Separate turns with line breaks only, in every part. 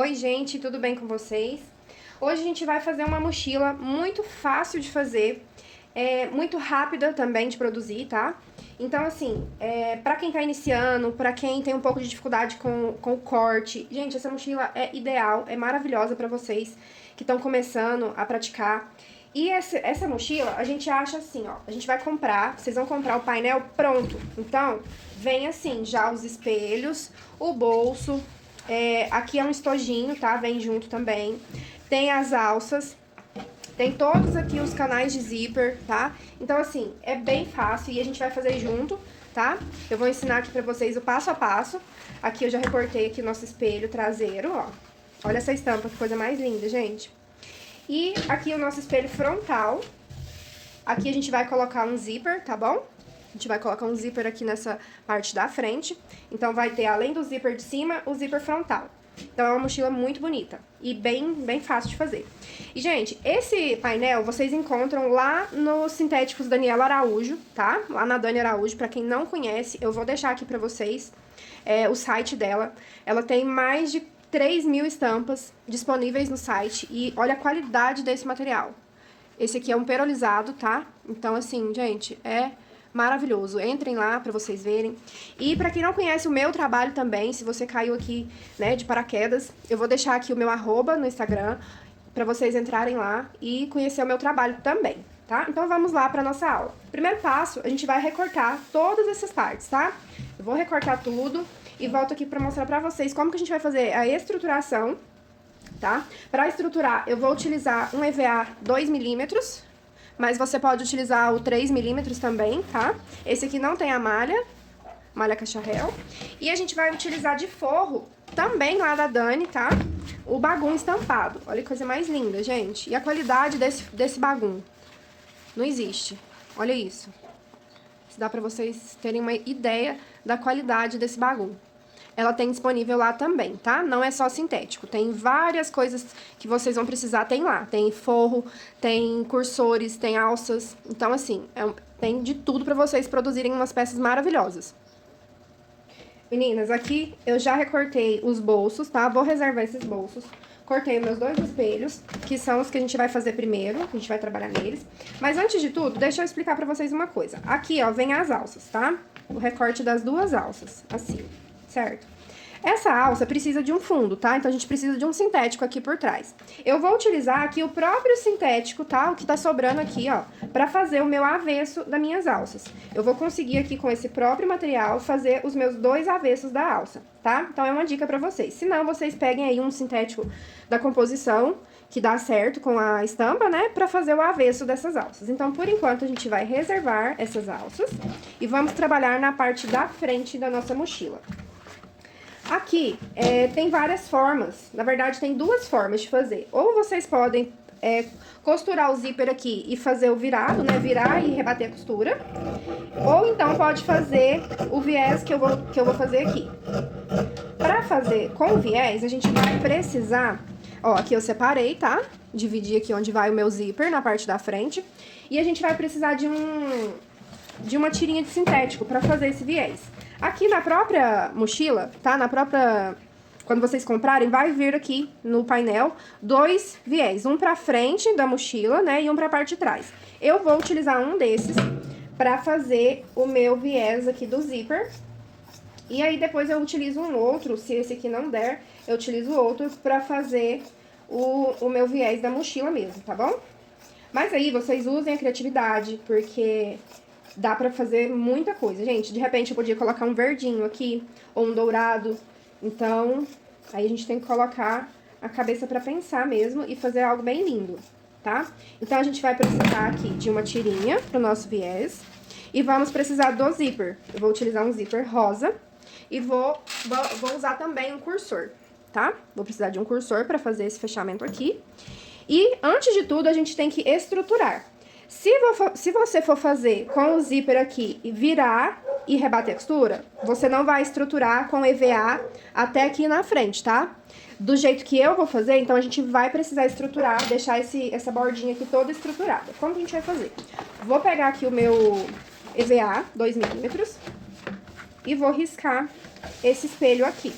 Oi, gente, tudo bem com vocês? Hoje a gente vai fazer uma mochila muito fácil de fazer, muito rápida também de produzir, tá? Então, assim, pra quem tá iniciando, pra quem tem um pouco de dificuldade com o corte, gente, essa mochila é ideal, é maravilhosa pra vocês que estão começando a praticar. E essa mochila, a gente acha assim, ó, a gente vai comprar, vocês vão comprar o painel pronto. Então, vem assim, já os espelhos, o bolso, aqui é um estojinho, tá? Vem junto também. Tem as alças, tem todos aqui os canais de zíper, tá? Então, assim, é bem fácil e a gente vai fazer junto, tá? Eu vou ensinar aqui pra vocês o passo a passo. Aqui eu já recortei aqui o nosso espelho traseiro, ó. Olha essa estampa, que coisa mais linda, gente. E aqui o nosso espelho frontal. Aqui a gente vai colocar um zíper, tá bom? A gente vai colocar um zíper aqui nessa parte da frente. Então, vai ter, além do zíper de cima, o zíper frontal. Então, é uma mochila muito bonita e bem fácil de fazer. E, gente, esse painel vocês encontram lá nos Sintéticos Daniela Araújo, tá? Lá na Dani Araújo, pra quem não conhece, eu vou deixar aqui pra vocês o site dela. Ela tem mais de 3.000 estampas disponíveis no site e olha a qualidade desse material. Esse aqui é um perolizado, tá? Então, assim, gente, é maravilhoso. Entrem lá pra vocês verem. E pra quem não conhece o meu trabalho também, se você caiu aqui, né, de paraquedas, eu vou deixar aqui o meu @, no Instagram, pra vocês entrarem lá e conhecer o meu trabalho também, tá? Então, vamos lá pra nossa aula. Primeiro passo, a gente vai recortar todas essas partes, tá? Eu vou recortar tudo e volto aqui pra mostrar pra vocês como que a gente vai fazer a estruturação, tá? Para estruturar, eu vou utilizar um EVA 2mm, mas você pode utilizar o 3mm também, tá? Esse aqui não tem a malha cacharel. E a gente vai utilizar de forro, também lá da Dani, tá? O bagum estampado. Olha que coisa mais linda, gente. E a qualidade desse bagum. Não existe. Olha isso. Dá pra vocês terem uma ideia da qualidade desse bagum. Ela tem disponível lá também, tá? Não é só sintético, tem várias coisas que vocês vão precisar, tem lá. Tem forro, tem cursores, tem alças. Então, assim, tem de tudo pra vocês produzirem umas peças maravilhosas. Meninas, aqui eu já recortei os bolsos, tá? Vou reservar esses bolsos. Cortei meus 2 espelhos, que são os que a gente vai fazer primeiro, a gente vai trabalhar neles. Mas antes de tudo, deixa eu explicar pra vocês uma coisa. Aqui, ó, vem as alças, tá? O recorte das 2 alças, assim, certo? Essa alça precisa de um fundo, tá? Então, a gente precisa de um sintético aqui por trás. Eu vou utilizar aqui o próprio sintético, tá? O que tá sobrando aqui, ó, pra fazer o meu avesso das minhas alças. Eu vou conseguir aqui, com esse próprio material, fazer os meus 2 avessos da alça, tá? Então, é uma dica pra vocês. Se não, vocês peguem aí um sintético da composição, que dá certo com a estampa, né? Pra fazer o avesso dessas alças. Então, por enquanto, a gente vai reservar essas alças e vamos trabalhar na parte da frente da nossa mochila. Aqui, tem várias formas, na verdade tem 2 formas de fazer. Ou vocês podem costurar o zíper aqui e fazer o virado, né, virar e rebater a costura. Ou então pode fazer o viés que eu vou fazer aqui. Pra fazer com o viés, a gente vai precisar, ó, aqui eu separei, tá? Dividi aqui onde vai o meu zíper, na parte da frente. E a gente vai precisar de uma tirinha de sintético pra fazer esse viés. Aqui na própria mochila, tá? Quando vocês comprarem, vai vir aqui no painel 2 viés. Um pra frente da mochila, né? E um pra parte de trás. Eu vou utilizar um desses pra fazer o meu viés aqui do zíper. E aí, depois eu utilizo um outro, se esse aqui não der, eu utilizo outro pra fazer o meu viés da mochila mesmo, tá bom? Mas aí, vocês usem a criatividade, porque dá pra fazer muita coisa, gente. De repente, eu podia colocar um verdinho aqui, ou um dourado. Então, aí a gente tem que colocar a cabeça pra pensar mesmo e fazer algo bem lindo, tá? Então, a gente vai precisar aqui de uma tirinha pro nosso viés. E vamos precisar do zíper. Eu vou utilizar um zíper rosa. E vou usar também um cursor, tá? Vou precisar de um cursor pra fazer esse fechamento aqui. E, antes de tudo, a gente tem que estruturar. Se você for fazer com o zíper aqui e virar e rebater a costura, você não vai estruturar com EVA até aqui na frente, tá? Do jeito que eu vou fazer, então a gente vai precisar estruturar, deixar essa bordinha aqui toda estruturada. Como que a gente vai fazer? Vou pegar aqui o meu EVA 2mm e vou riscar esse espelho aqui.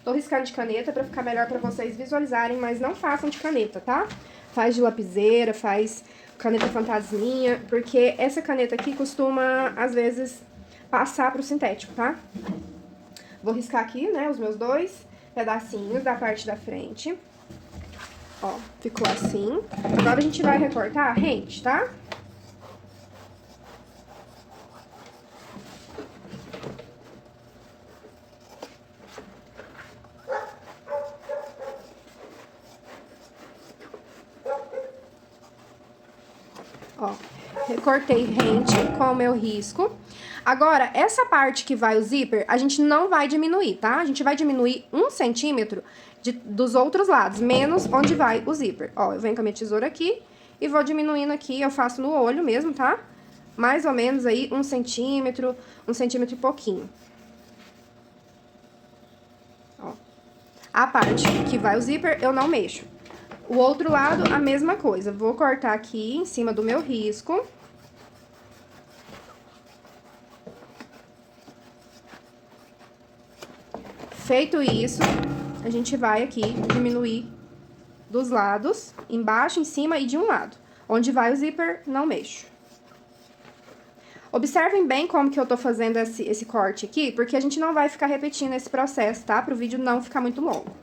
Tô riscando de caneta pra ficar melhor pra vocês visualizarem, mas não façam de caneta, tá? Faz de lapiseira, faz caneta fantasminha, porque essa caneta aqui costuma, às vezes, passar pro sintético, tá? Vou riscar aqui, né, os meus 2 pedacinhos da parte da frente. Ó, ficou assim. Agora a gente vai recortar a rente, tá? Ó, recortei rente com o meu risco. Agora, essa parte que vai o zíper, a gente não vai diminuir, tá? A gente vai diminuir 1 centímetro dos outros lados, menos onde vai o zíper. Ó, eu venho com a minha tesoura aqui e vou diminuindo aqui, eu faço no olho mesmo, tá? Mais ou menos aí 1 centímetro e pouquinho. Ó. A parte que vai o zíper, eu não mexo. O outro lado, a mesma coisa. Vou cortar aqui em cima do meu risco. Feito isso, a gente vai aqui diminuir dos lados, embaixo, em cima e de um lado. Onde vai o zíper, não mexo. Observem bem como que eu tô fazendo esse corte aqui, porque a gente não vai ficar repetindo esse processo, tá? Pro vídeo não ficar muito longo.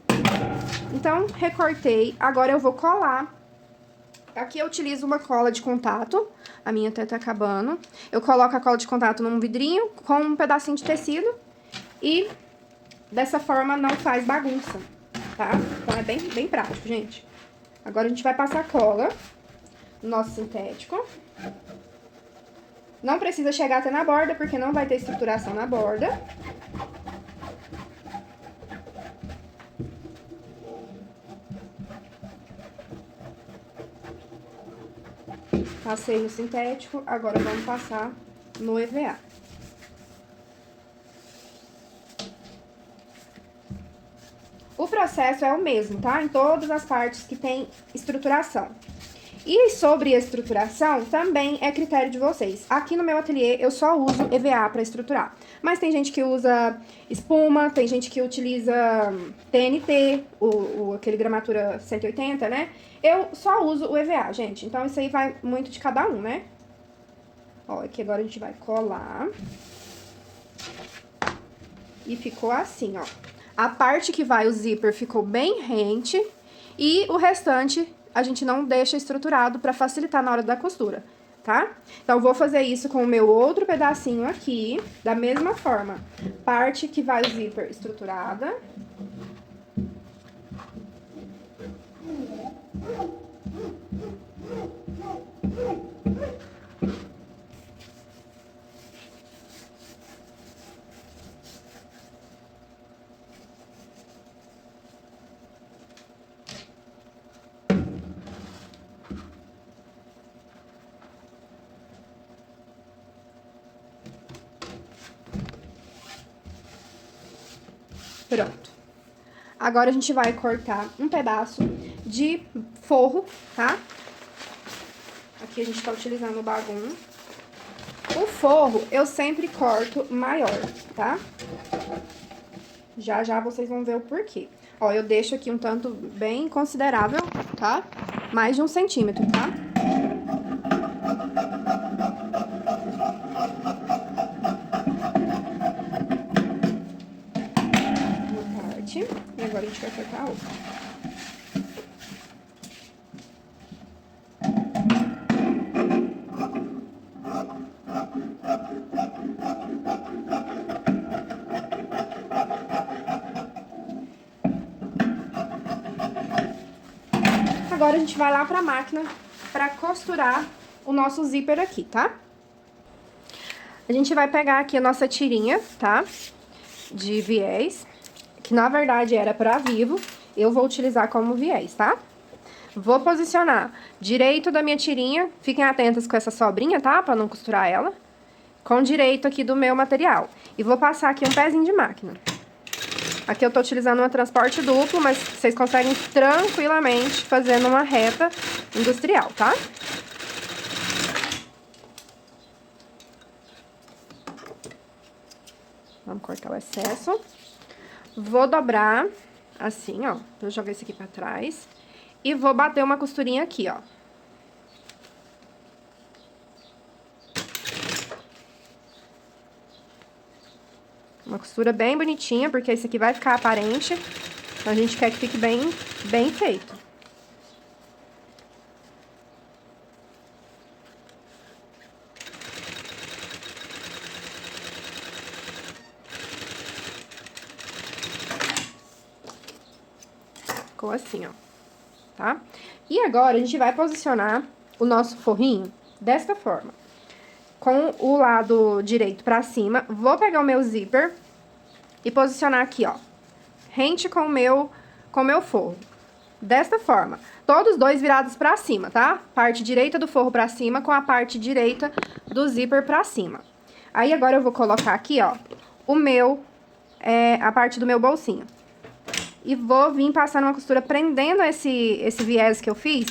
Então, recortei. Agora eu vou colar. Aqui eu utilizo uma cola de contato. A minha até tá acabando. Eu coloco a cola de contato num vidrinho com um pedacinho de tecido. E dessa forma não faz bagunça, tá? Então é bem prático, gente. Agora a gente vai passar cola no nosso sintético. Não precisa chegar até na borda, porque não vai ter estruturação na borda. Passei no sintético, agora vamos passar no EVA. O processo é o mesmo, tá? Em todas as partes que tem estruturação. E sobre estruturação, também é critério de vocês. Aqui no meu ateliê, eu só uso EVA para estruturar. Mas tem gente que usa espuma, tem gente que utiliza TNT, aquele gramatura 180, né? Eu só uso o EVA, gente. Então, isso aí vai muito de cada um, né? Ó, aqui agora a gente vai colar. E ficou assim, ó. A parte que vai o zíper ficou bem rente e o restante a gente não deixa estruturado para facilitar na hora da costura, tá? Então, vou fazer isso com o meu outro pedacinho aqui, da mesma forma. Parte que vai o zíper estruturada. Pronto. Agora, a gente vai cortar um pedaço de forro, tá? Aqui a gente tá utilizando o bagum. O forro, eu sempre corto maior, tá? Já já vocês vão ver o porquê. Ó, eu deixo aqui um tanto bem considerável, tá? Mais de 1 centímetro, tá? E agora a gente vai cortar a outra. Agora a gente vai lá pra máquina pra costurar o nosso zíper aqui, tá? A gente vai pegar aqui a nossa tirinha, tá? De viés, que na verdade era pra vivo, eu vou utilizar como viés, tá? Vou posicionar direito da minha tirinha, fiquem atentas com essa sobrinha, tá? Pra não costurar ela. Com direito aqui do meu material. E vou passar aqui um pezinho de máquina. Aqui eu tô utilizando uma transporte duplo, mas vocês conseguem tranquilamente fazer numa reta industrial, tá? Vamos cortar o excesso. Vou dobrar, assim, ó. Vou jogar esse aqui pra trás. E vou bater uma costurinha aqui, ó. Uma costura bem bonitinha, porque esse aqui vai ficar aparente. Então, a gente quer que fique bem feito. Ficou assim, ó. Tá? E agora, a gente vai posicionar o nosso forrinho desta forma. Com o lado direito pra cima, vou pegar o meu zíper e posicionar aqui, ó. Rente com o meu forro. Desta forma. Todos dois virados pra cima, tá? Parte direita do forro pra cima com a parte direita do zíper pra cima. Aí, agora eu vou colocar aqui, ó, a parte do meu bolsinho. E vou vir passando uma costura prendendo esse viés que eu fiz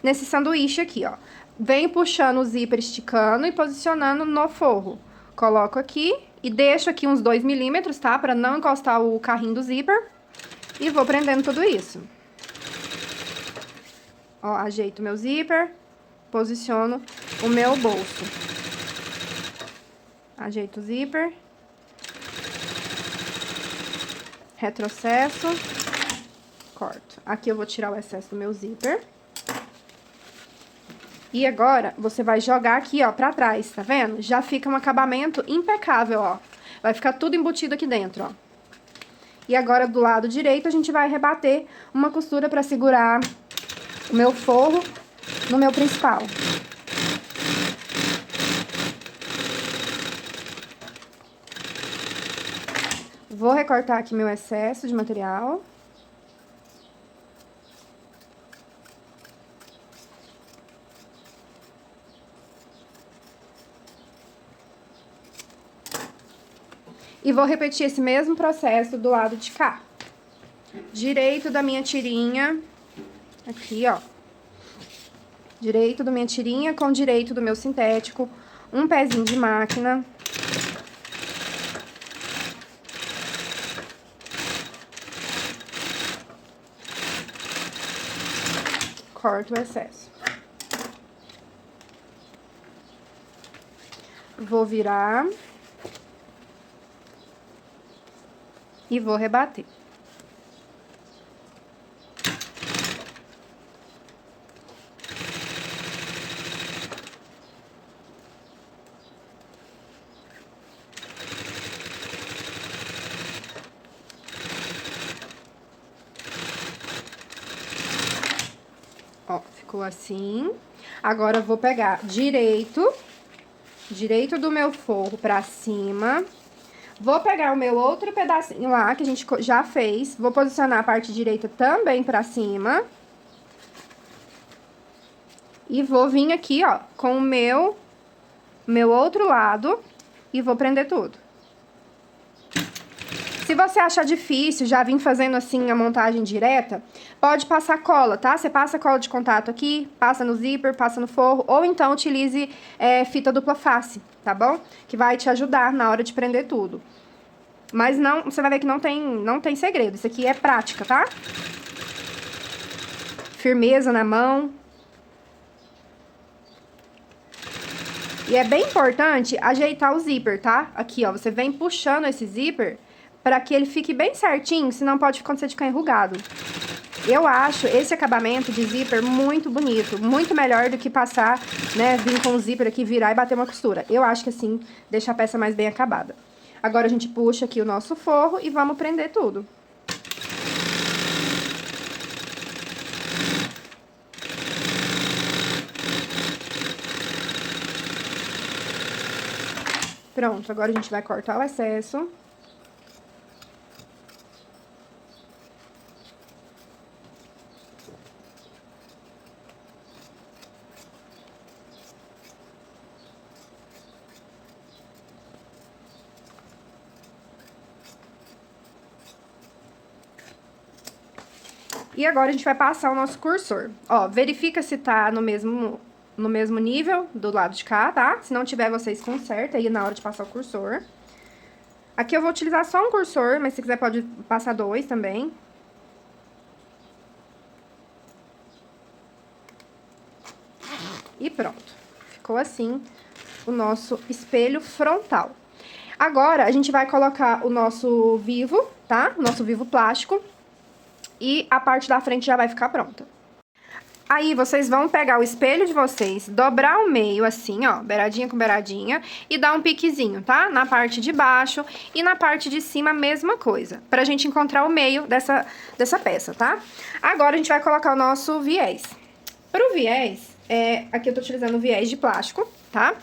nesse sanduíche aqui, ó. Venho puxando o zíper, esticando e posicionando no forro. Coloco aqui e deixo aqui uns 2 milímetros, tá? Pra não encostar o carrinho do zíper. E vou prendendo tudo isso. Ó, ajeito o meu zíper, posiciono o meu bolso. Ajeito o zíper. Retrocesso. Corto. Aqui eu vou tirar o excesso do meu zíper. E agora, você vai jogar aqui, ó, pra trás, tá vendo? Já fica um acabamento impecável, ó. Vai ficar tudo embutido aqui dentro, ó. E agora, do lado direito, a gente vai rebater uma costura pra segurar o meu forro no meu principal. Vou recortar aqui meu excesso de material. E vou repetir esse mesmo processo do lado de cá. Direito da minha tirinha, aqui, ó. Direito da minha tirinha com direito do meu sintético, um pezinho de máquina. Corto o excesso. Vou virar. E vou rebater. Ó, ficou assim. Agora, eu vou pegar direito do meu forro pra cima. Vou pegar o meu outro pedacinho lá, que a gente já fez. Vou posicionar a parte direita também pra cima. E vou vir aqui, ó, com o meu outro lado e vou prender tudo. Se você achar difícil, já vim fazendo assim a montagem direta, pode passar cola, tá? Você passa cola de contato aqui, passa no zíper, passa no forro, ou então utilize fita dupla face, tá bom? Que vai te ajudar na hora de prender tudo. Mas não, você vai ver que não tem segredo, isso aqui é prática, tá? Firmeza na mão. E é bem importante ajeitar o zíper, tá? Aqui, ó, você vem puxando esse zíper para que ele fique bem certinho, senão pode acontecer de ficar enrugado. Eu acho esse acabamento de zíper muito bonito, muito melhor do que passar, né, vir com o zíper aqui, virar e bater uma costura. Eu acho que assim, deixa a peça mais bem acabada. Agora, a gente puxa aqui o nosso forro e vamos prender tudo. Pronto, agora a gente vai cortar o excesso. E agora a gente vai passar o nosso cursor. Ó, verifica se tá no mesmo nível do lado de cá, tá? Se não tiver, vocês consertam aí na hora de passar o cursor. Aqui eu vou utilizar só um cursor, mas se quiser pode passar 2 também. E pronto. Ficou assim o nosso espelho frontal. Agora, a gente vai colocar o nosso vivo, tá? O nosso vivo plástico. E a parte da frente já vai ficar pronta. Aí, vocês vão pegar o espelho de vocês, dobrar o meio assim, ó, beiradinha com beiradinha, e dar um piquezinho, tá? Na parte de baixo e na parte de cima, a mesma coisa, pra gente encontrar o meio dessa peça, tá? Agora, a gente vai colocar o nosso viés. Pro viés, aqui eu tô utilizando o viés de plástico, tá?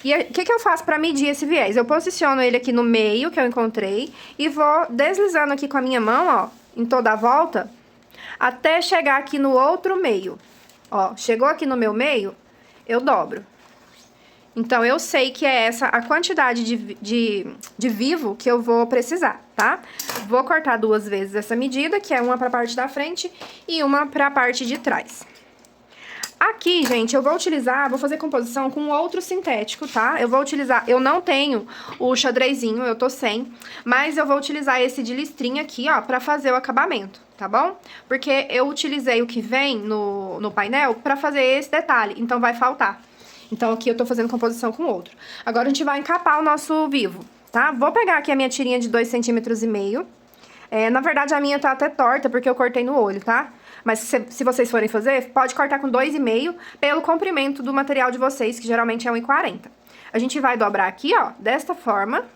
E o que eu faço pra medir esse viés? Eu posiciono ele aqui no meio, que eu encontrei, e vou deslizando aqui com a minha mão, ó, em toda a volta, até chegar aqui no outro meio. Ó, chegou aqui no meu meio, eu dobro. Então, eu sei que é essa a quantidade de vivo que eu vou precisar, tá? Vou cortar 2 vezes essa medida, que é uma pra parte da frente e uma pra parte de trás. Aqui, gente, eu vou fazer composição com outro sintético, tá? Eu não tenho o xadrezinho, eu tô sem, mas eu vou utilizar esse de listrinha aqui, ó, pra fazer o acabamento, tá bom? Porque eu utilizei o que vem no painel pra fazer esse detalhe, então vai faltar. Então, aqui eu tô fazendo composição com outro. Agora, a gente vai encapar o nosso vivo, tá? Vou pegar aqui a minha tirinha de 2,5 centímetros. Na verdade, a minha tá até torta, porque eu cortei no olho, tá? Mas se vocês forem fazer, pode cortar com 2,5 pelo comprimento do material de vocês, que geralmente é 1,40. A gente vai dobrar aqui, ó, desta forma.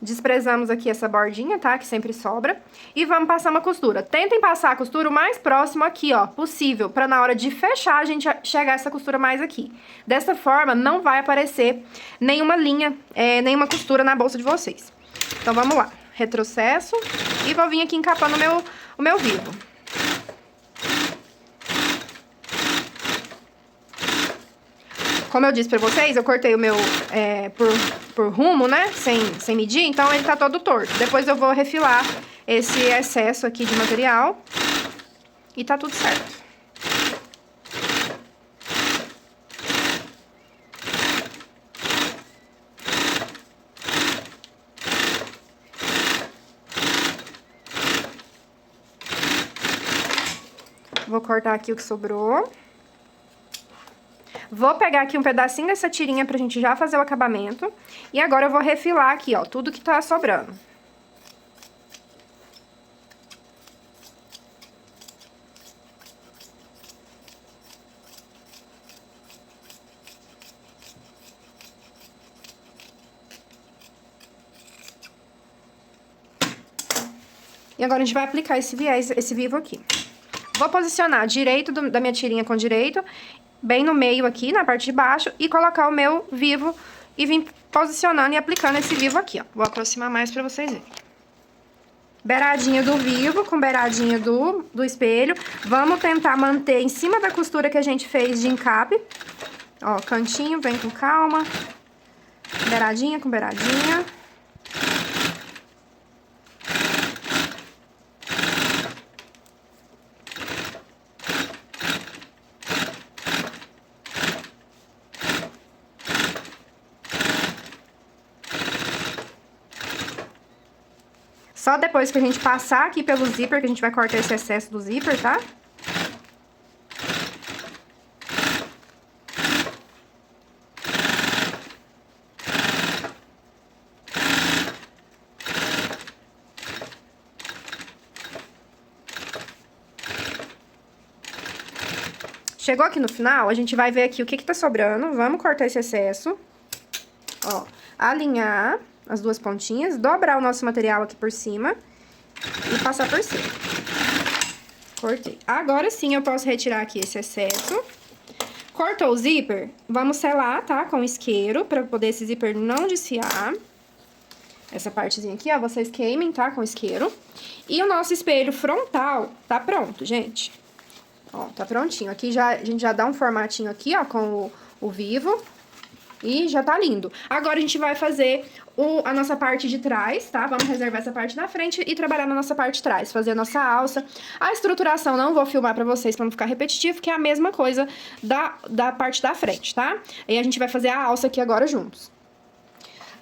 Desprezamos aqui essa bordinha, tá? Que sempre sobra. E vamos passar uma costura. Tentem passar a costura o mais próximo aqui, ó, possível, pra na hora de fechar a gente chegar essa costura mais aqui. Dessa forma, não vai aparecer nenhuma linha, nenhuma costura na bolsa de vocês. Então, vamos lá. Retrocesso e vou vir aqui encapando o meu vivo. Como eu disse pra vocês, eu cortei o meu por rumo, né? Sem medir, então ele tá todo torto. Depois eu vou refilar esse excesso aqui de material e tá tudo certo. Vou cortar aqui o que sobrou. Vou pegar aqui um pedacinho dessa tirinha pra gente já fazer o acabamento. E agora eu vou refilar aqui, ó, tudo que tá sobrando. E agora a gente vai aplicar esse viés, esse vivo aqui. Vou posicionar direito da minha tirinha com direito, bem no meio aqui, na parte de baixo, e colocar o meu vivo e vir posicionando e aplicando esse vivo aqui, ó. Vou aproximar mais pra vocês verem. Beiradinha do vivo com beiradinha do espelho. Vamos tentar manter em cima da costura que a gente fez de encape. Ó, cantinho, vem com calma. Beiradinha com beiradinha. Só depois que a gente passar aqui pelo zíper, que a gente vai cortar esse excesso do zíper, tá? Chegou aqui no final, a gente vai ver aqui o que tá sobrando. Vamos cortar esse excesso. Ó, alinhar as duas pontinhas, dobrar o nosso material aqui por cima e passar por cima. Cortei. Agora sim eu posso retirar aqui esse excesso. Cortou o zíper, vamos selar, tá? Com isqueiro, pra poder esse zíper não desfiar. Essa partezinha aqui, ó, vocês queimem, tá? Com isqueiro. E o nosso espelho frontal tá pronto, gente. Ó, tá prontinho. Aqui a gente já dá um formatinho aqui, ó, com o vivo. E já tá lindo. Agora a gente vai fazer a nossa parte de trás, tá? Vamos reservar essa parte da frente e trabalhar na nossa parte de trás. Fazer a nossa alça. A estruturação não vou filmar pra vocês pra não ficar repetitivo, que é a mesma coisa da parte da frente, tá? E a gente vai fazer a alça aqui agora juntos.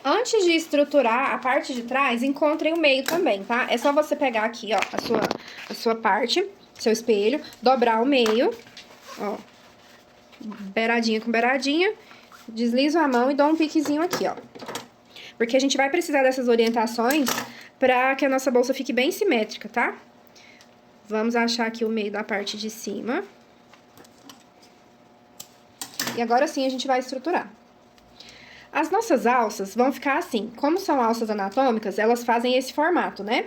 Antes de estruturar a parte de trás, encontrem o meio também, tá? É só você pegar aqui, ó, a sua parte, seu espelho, dobrar o meio, ó, beiradinha com beiradinha, deslizo a mão e dou um piquezinho aqui, ó. Porque a gente vai precisar dessas orientações pra que a nossa bolsa fique bem simétrica, tá? Vamos achar aqui o meio da parte de cima. E agora sim a gente vai estruturar. As nossas alças vão ficar assim. Como são alças anatômicas, elas fazem esse formato, né?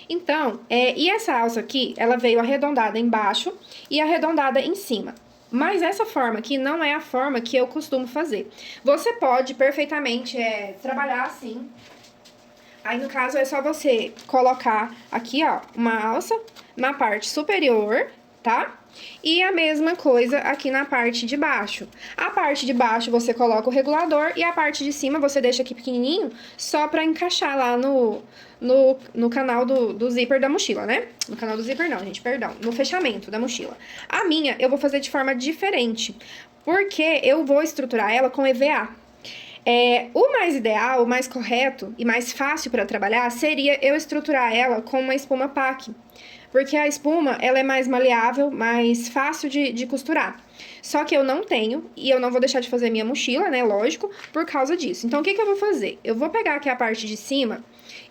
Então, e essa alça aqui, ela veio arredondada embaixo e arredondada em cima. Mas essa forma aqui não é a forma que eu costumo fazer. Você pode perfeitamente trabalhar assim. Aí, no caso, é só você colocar aqui, ó, uma alça na parte superior, tá? E a mesma coisa aqui na parte de baixo. A parte de baixo você coloca o regulador e a parte de cima você deixa aqui pequenininho, só pra encaixar lá no canal do zíper da mochila, né? No canal do zíper não, gente, perdão. No fechamento da mochila. A minha eu vou fazer de forma diferente, porque eu vou estruturar ela com EVA. O mais ideal, o mais correto e mais fácil para trabalhar seria eu estruturar ela com uma espuma PAC. Porque a espuma, ela é mais maleável, mais fácil de costurar. Só que eu não tenho, e eu não vou deixar de fazer minha mochila, né, lógico, por causa disso. Então, o que que eu vou fazer? Eu vou pegar aqui a parte de cima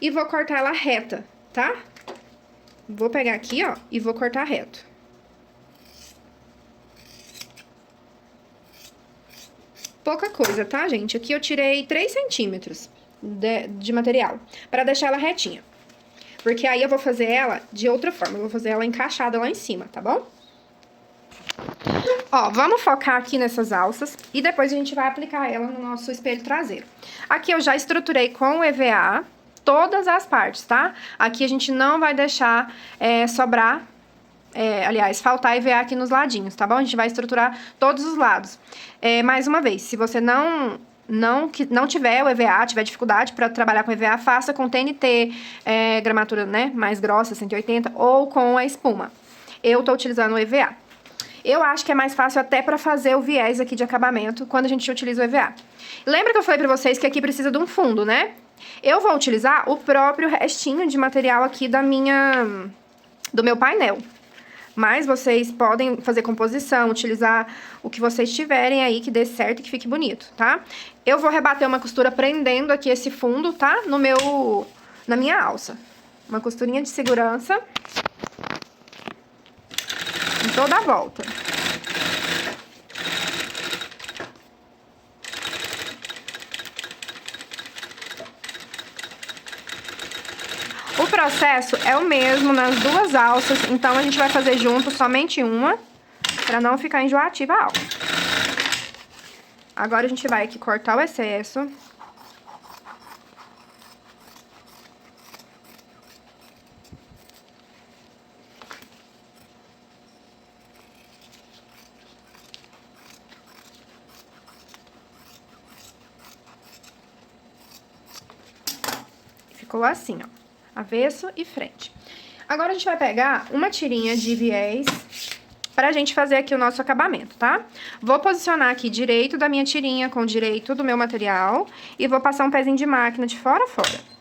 e vou cortar ela reta, tá? Vou pegar aqui, ó, e vou cortar reto. Pouca coisa, tá, gente? Aqui eu tirei 3 centímetros de material, pra deixar ela retinha. Porque aí eu vou fazer ela de outra forma, eu vou fazer ela encaixada lá em cima, tá bom? Ó, vamos focar aqui nessas alças e depois a gente vai aplicar ela no nosso espelho traseiro. Aqui eu já estruturei com o EVA todas as partes, tá? Aqui a gente não vai deixar sobrar, aliás, faltar EVA aqui nos ladinhos, tá bom? A gente vai estruturar todos os lados. Mais uma vez, se você não tiver o EVA, tiver dificuldade para trabalhar com EVA, faça com TNT, gramatura, né, mais grossa, 180, ou com a espuma. Eu tô utilizando o EVA. Eu acho que é mais fácil até para fazer o viés aqui de acabamento quando a gente utiliza o EVA. Lembra que eu falei para vocês que aqui precisa de um fundo, né? Eu vou utilizar o próprio restinho de material aqui do meu painel. Mas vocês podem fazer composição, utilizar o que vocês tiverem aí que dê certo e que fique bonito, tá? Eu vou rebater uma costura prendendo aqui esse fundo, tá? Na minha alça. Uma costurinha de segurança. Em toda a volta. O processo é o mesmo nas duas alças, então a gente vai fazer junto somente uma, pra não ficar enjoativa a alça. Agora a gente vai aqui cortar o excesso. Ficou assim, ó, avesso e frente. Agora a gente vai pegar uma tirinha de viés pra gente fazer aqui o nosso acabamento, tá? Vou posicionar aqui direito da minha tirinha com direito do meu material e vou passar um pezinho de máquina de fora a fora.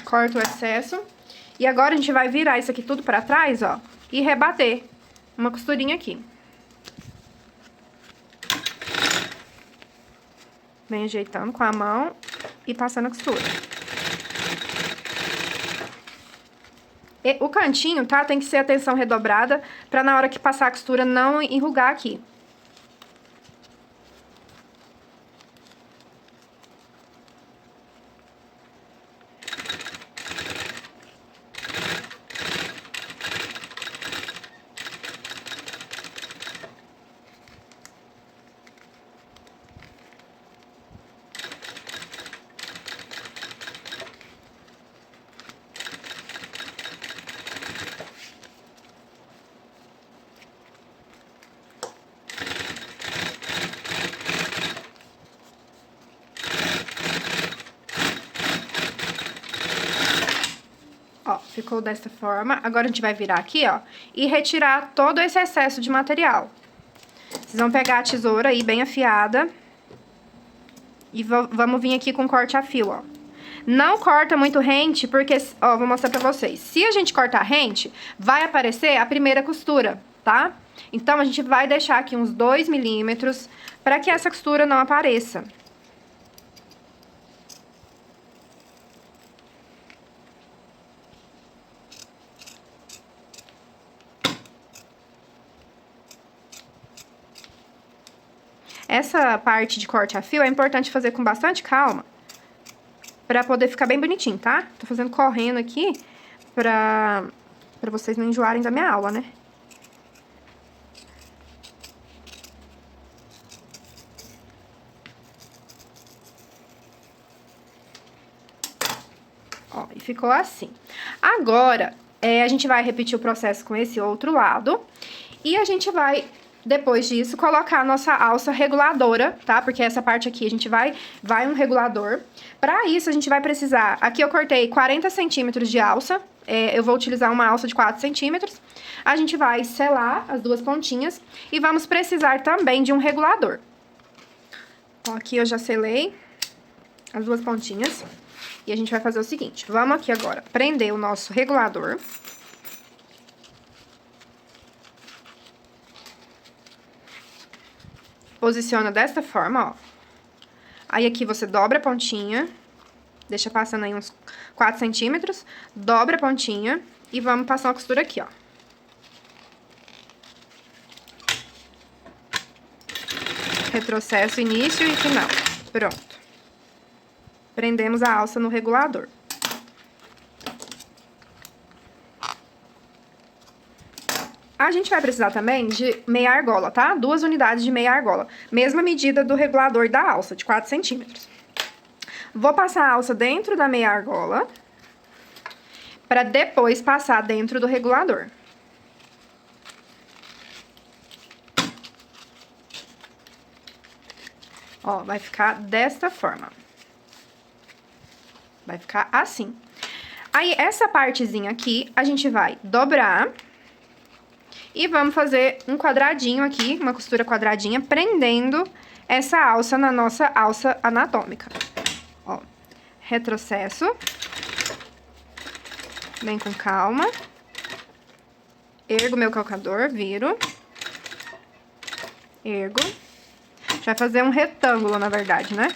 Corta o excesso. E agora a gente vai virar isso aqui tudo pra trás, ó, e rebater uma costurinha aqui. Vem ajeitando com a mão e passando a costura. O cantinho, tá? Tem que ser a tensão redobrada pra na hora que passar a costura não enrugar aqui. ficou dessa forma. Agora, a gente vai virar aqui, ó, e retirar todo esse excesso de material. Vocês vão pegar a tesoura aí, bem afiada. E vamos vir aqui com corte a fio, ó. Não corta muito rente, porque, ó, vou mostrar pra vocês. Se a gente cortar rente, vai aparecer a primeira costura, tá? Então, a gente vai deixar aqui uns 2 milímetros pra que essa costura não apareça. Essa parte de corte a fio é importante fazer com bastante calma, pra poder ficar bem bonitinho, tá? Tô fazendo correndo aqui pra vocês não enjoarem da minha aula, né? Ó, e ficou assim. Agora, a gente vai repetir o processo com esse outro lado. E a gente vai, depois disso, colocar a nossa alça reguladora, tá? Porque essa parte aqui a gente vai um regulador. Pra isso, a gente vai precisar... Aqui eu cortei 40 centímetros de alça. Eu vou utilizar uma alça de 4 centímetros. A gente vai selar as duas pontinhas. E vamos precisar também de um regulador. Ó, aqui eu já selei as duas pontinhas. E a gente vai fazer o seguinte, vamos aqui agora prender o nosso regulador. Posiciona desta forma, ó. Aí aqui você dobra a pontinha, deixa passando aí uns 4 centímetros, dobra a pontinha e vamos passar uma costura aqui, ó. Retrocesso, início e final. Pronto. Prendemos a alça no regulador. A gente vai precisar também de meia argola, tá? 2 unidades de meia argola. Mesma medida do regulador da alça, de 4 centímetros. Vou passar a alça dentro da meia argola, pra depois passar dentro do regulador. Ó, vai ficar desta forma. Vai ficar assim. Aí, essa partezinha aqui, a gente vai dobrar. E vamos fazer um quadradinho aqui, uma costura quadradinha, prendendo essa alça na nossa alça anatômica. Ó, retrocesso. Bem com calma. Ergo meu calcador, viro. Ergo. A gente vai fazer um retângulo, na verdade, né?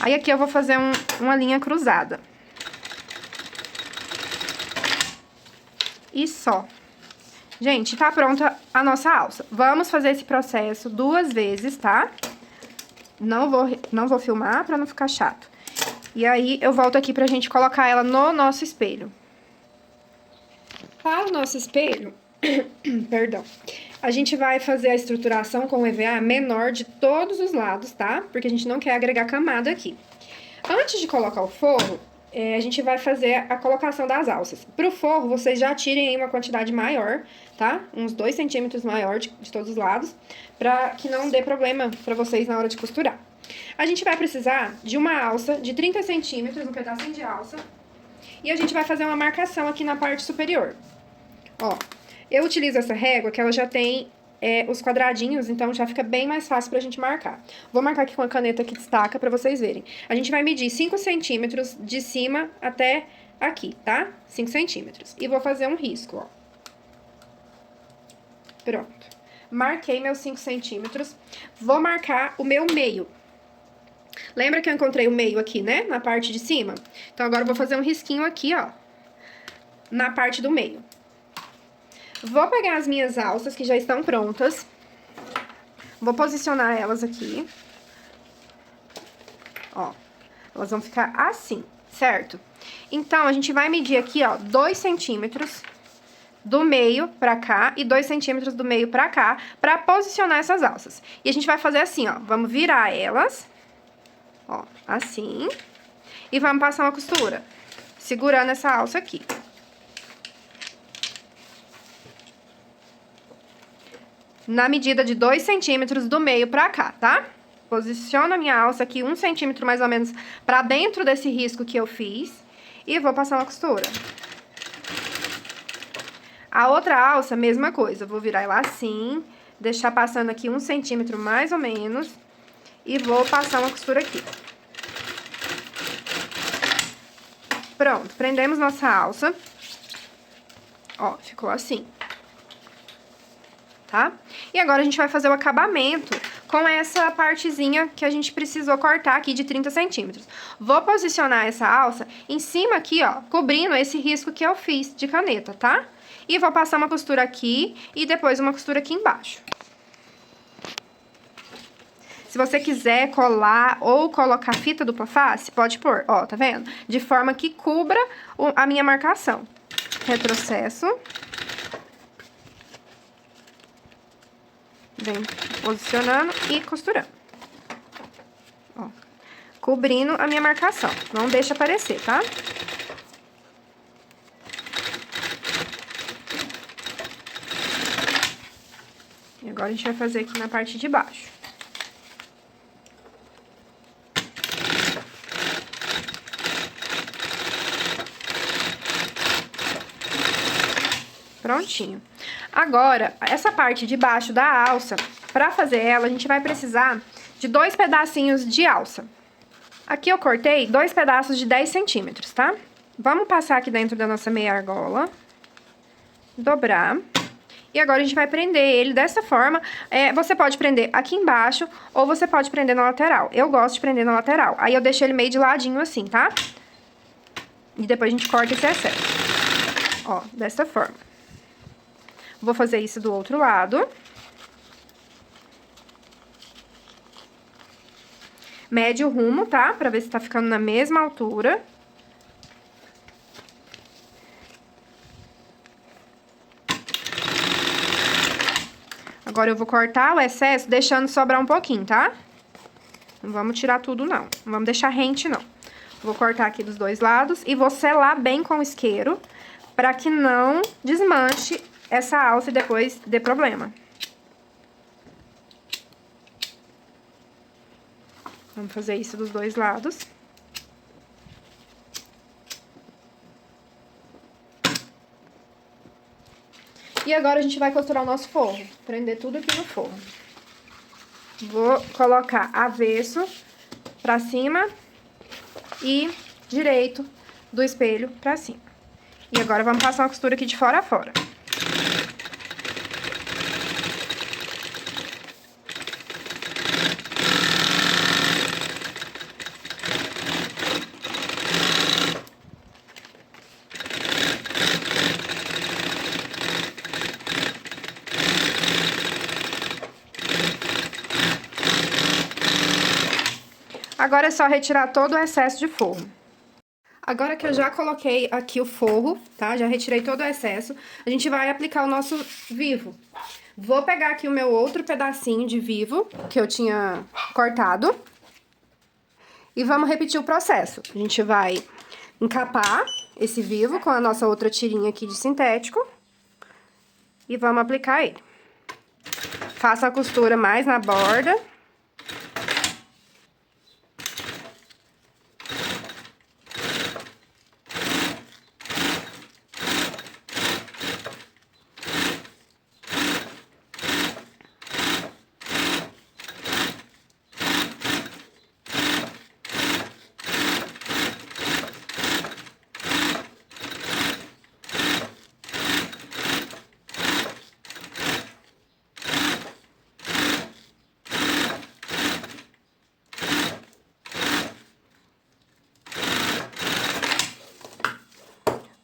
Aí, aqui eu vou fazer uma linha cruzada. E só. Gente, tá pronta a nossa alça. Vamos fazer esse processo 2 vezes, tá? Não vou filmar pra não ficar chato. E aí, eu volto aqui pra gente colocar ela no nosso espelho. Para o nosso espelho, perdão, a gente vai fazer a estruturação com o EVA menor de todos os lados, tá? Porque a gente não quer agregar camada aqui. Antes de colocar o forro, a gente vai fazer a colocação das alças. Pro forro, vocês já tirem aí uma quantidade maior, tá? Uns 2 centímetros maior de todos os lados, pra que não dê problema pra vocês na hora de costurar. A gente vai precisar de uma alça de 30 centímetros, um pedacinho de alça, e a gente vai fazer uma marcação aqui na parte superior. Ó, eu utilizo essa régua que ela já tem os quadradinhos, então já fica bem mais fácil pra gente marcar. Vou marcar aqui com a caneta que destaca pra vocês verem. A gente vai medir 5 centímetros de cima até aqui, tá? 5 centímetros. E vou fazer um risco, ó. Pronto. Marquei meus 5 centímetros. Vou marcar o meu meio. Lembra que eu encontrei o meio aqui, né? Na parte de cima? Então, agora eu vou fazer um risquinho aqui, ó. Na parte do meio. Vou pegar as minhas alças, que já estão prontas. Vou posicionar elas aqui. Ó. Elas vão ficar assim, certo? Então, a gente vai medir aqui, ó, 2 centímetros do meio pra cá e 2 centímetros do meio pra cá, pra posicionar essas alças. E a gente vai fazer assim, ó. Vamos virar elas. Ó, assim. E vamos passar uma costura, segurando essa alça aqui. Na medida de 2 centímetros do meio pra cá, tá? Posiciono a minha alça aqui 1 centímetro mais ou menos pra dentro desse risco que eu fiz. E vou passar uma costura. A outra alça, mesma coisa. Vou virar ela assim, deixar passando aqui 1 centímetro mais ou menos. E vou passar uma costura aqui. Pronto, prendemos nossa alça. Ó, ficou assim. Tá? E agora a gente vai fazer o acabamento com essa partezinha que a gente precisou cortar aqui de 30 centímetros. Vou posicionar essa alça em cima aqui, ó, cobrindo esse risco que eu fiz de caneta, tá? E vou passar uma costura aqui e depois uma costura aqui embaixo. Se você quiser colar ou colocar fita dupla face, pode pôr, ó, tá vendo? De forma que cubra a minha marcação. Retrocesso. Vem posicionando e costurando. Ó, cobrindo a minha marcação. Não deixa aparecer, tá? E agora a gente vai fazer aqui na parte de baixo. Prontinho. Agora, essa parte de baixo da alça, pra fazer ela, a gente vai precisar de 2 pedacinhos de alça. Aqui eu cortei 2 pedaços de 10 centímetros, tá? Vamos passar aqui dentro da nossa meia argola. Dobrar. E agora a gente vai prender ele dessa forma. Você pode prender aqui embaixo ou você pode prender na lateral. Eu gosto de prender na lateral. Aí eu deixo ele meio de ladinho assim, tá? E depois a gente corta esse excesso. Ó, dessa forma. Vou fazer isso do outro lado. Mede o rumo, tá? Pra ver se tá ficando na mesma altura. Agora eu vou cortar o excesso, deixando sobrar um pouquinho, tá? Não vamos tirar tudo, não. Não vamos deixar rente, não. Vou cortar aqui dos dois lados e vou selar bem com o isqueiro, pra que não desmanche essa alça e depois dê problema. Vamos fazer isso dos dois lados. E agora a gente vai costurar o nosso forro. Prender tudo aqui no forro. Vou colocar avesso pra cima e direito do espelho pra cima. E agora vamos passar uma costura aqui de fora a fora. Agora é só retirar todo o excesso de forro. Agora que eu já coloquei aqui o forro, tá? Já retirei todo o excesso, a gente vai aplicar o nosso vivo. Vou pegar aqui o meu outro pedacinho de vivo, que eu tinha cortado. E vamos repetir o processo. A gente vai encapar esse vivo com a nossa outra tirinha aqui de sintético. E vamos aplicar ele. Faça a costura mais na borda.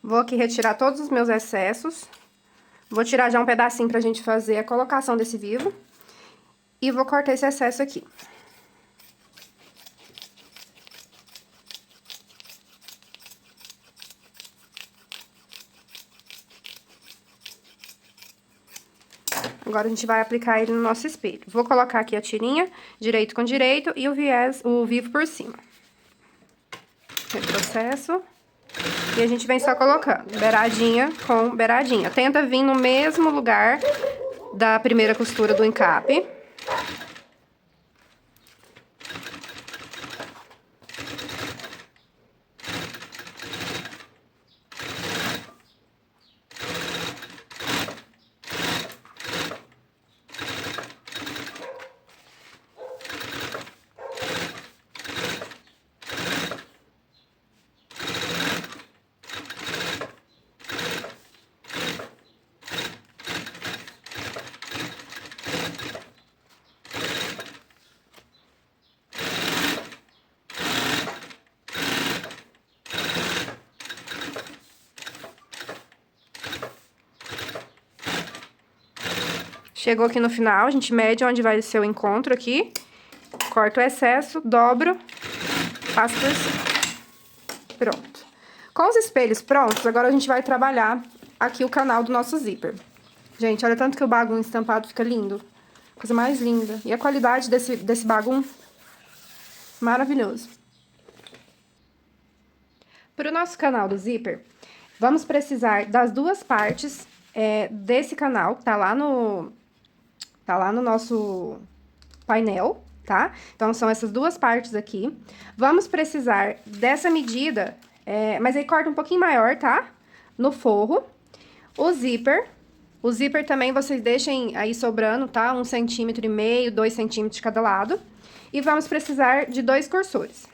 Vou aqui retirar todos os meus excessos. Vou tirar já um pedacinho pra gente fazer a colocação desse vivo. E vou cortar esse excesso aqui. Agora a gente vai aplicar ele no nosso espelho. Vou colocar aqui a tirinha, direito com direito, e o vivo por cima. Retrocesso. E a gente vem só colocando, beiradinha com beiradinha. Tenta vir no mesmo lugar da primeira costura do encape. Chegou aqui no final, a gente mede onde vai ser o encontro aqui. Corto o excesso, dobro, passo por cima. Pronto. Com os espelhos prontos, agora a gente vai trabalhar aqui o canal do nosso zíper. Gente, olha tanto que o bagum estampado fica lindo. Coisa mais linda. E a qualidade desse bagum, maravilhoso. Para o nosso canal do zíper, vamos precisar das duas partes desse canal, tá lá no nosso painel, tá? Então, são essas duas partes aqui. Vamos precisar dessa medida, mas aí corta um pouquinho maior, tá? No forro. O zíper também vocês deixem aí sobrando, tá? 1,5 cm, 2 centímetros de cada lado. E vamos precisar de 2 cursores.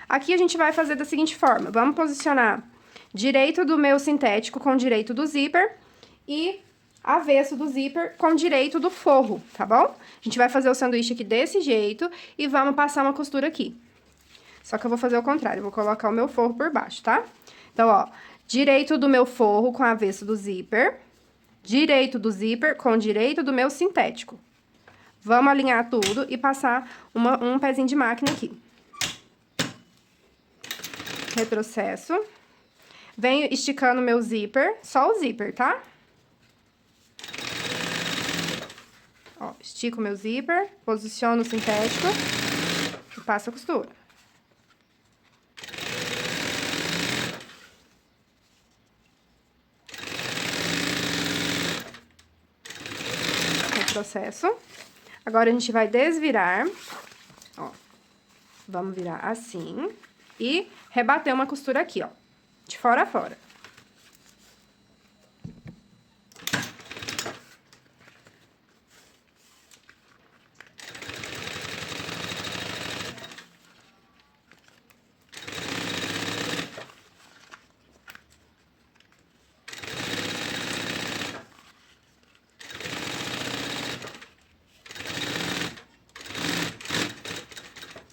Aqui a gente vai fazer da seguinte forma. Vamos posicionar direito do meu sintético com direito do zíper e avesso do zíper com direito do forro, tá bom? A gente vai fazer o sanduíche aqui desse jeito e vamos passar uma costura aqui. Só que eu vou fazer o contrário, eu vou colocar o meu forro por baixo, tá? Então, ó, direito do meu forro com avesso do zíper, direito do zíper com direito do meu sintético. Vamos alinhar tudo e passar um pezinho de máquina aqui. Retrocesso. Venho esticando meu zíper, só o zíper, tá? Ó, estico meu zíper, posiciono o sintético e passo a costura. Retrocesso. Agora, a gente vai desvirar, ó. Vamos virar assim e rebater uma costura aqui, ó, de fora a fora.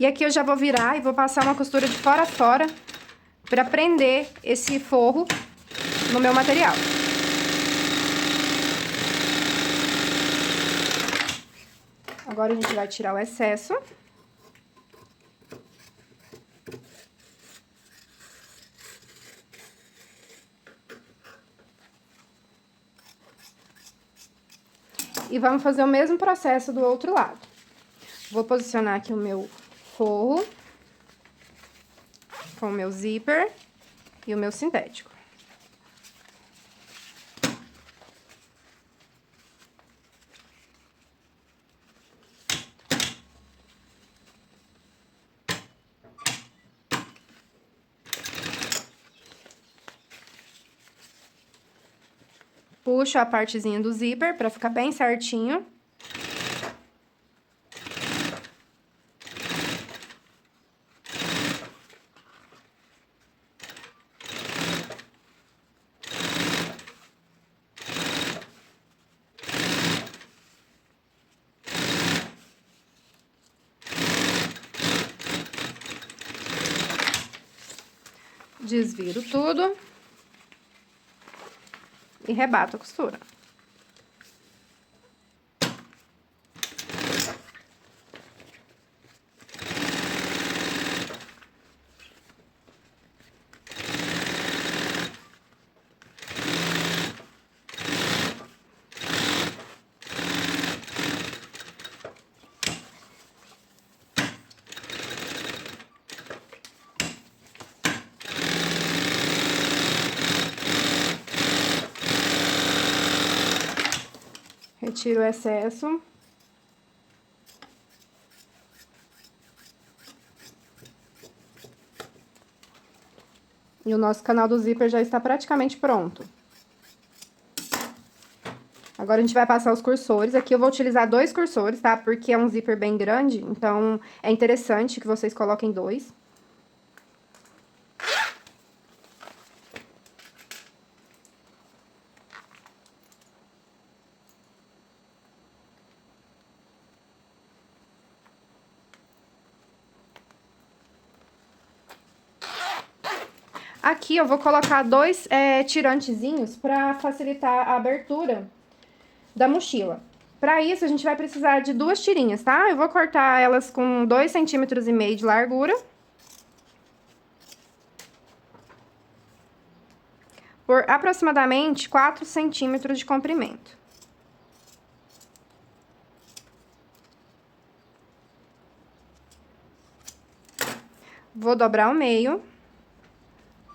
E aqui eu já vou virar e vou passar uma costura de fora a fora pra prender esse forro no meu material. Agora a gente vai tirar o excesso. E vamos fazer o mesmo processo do outro lado. Vou posicionar aqui o meu forro com o meu zíper e o meu sintético. Puxo a partezinha do zíper pra ficar bem certinho. Desviro tudo. E rebato a costura. Retiro o excesso. E o nosso canal do zíper já está praticamente pronto. Agora, a gente vai passar os cursores. Aqui eu vou utilizar 2 cursores, tá? Porque é um zíper bem grande, então é interessante que vocês coloquem 2. Aqui eu vou colocar 2 tirantezinhos pra facilitar a abertura da mochila. Para isso, a gente vai precisar de 2 tirinhas, tá? Eu vou cortar elas com 2,5 centímetros de largura. Por aproximadamente 4 centímetros de comprimento. Vou dobrar ao meio,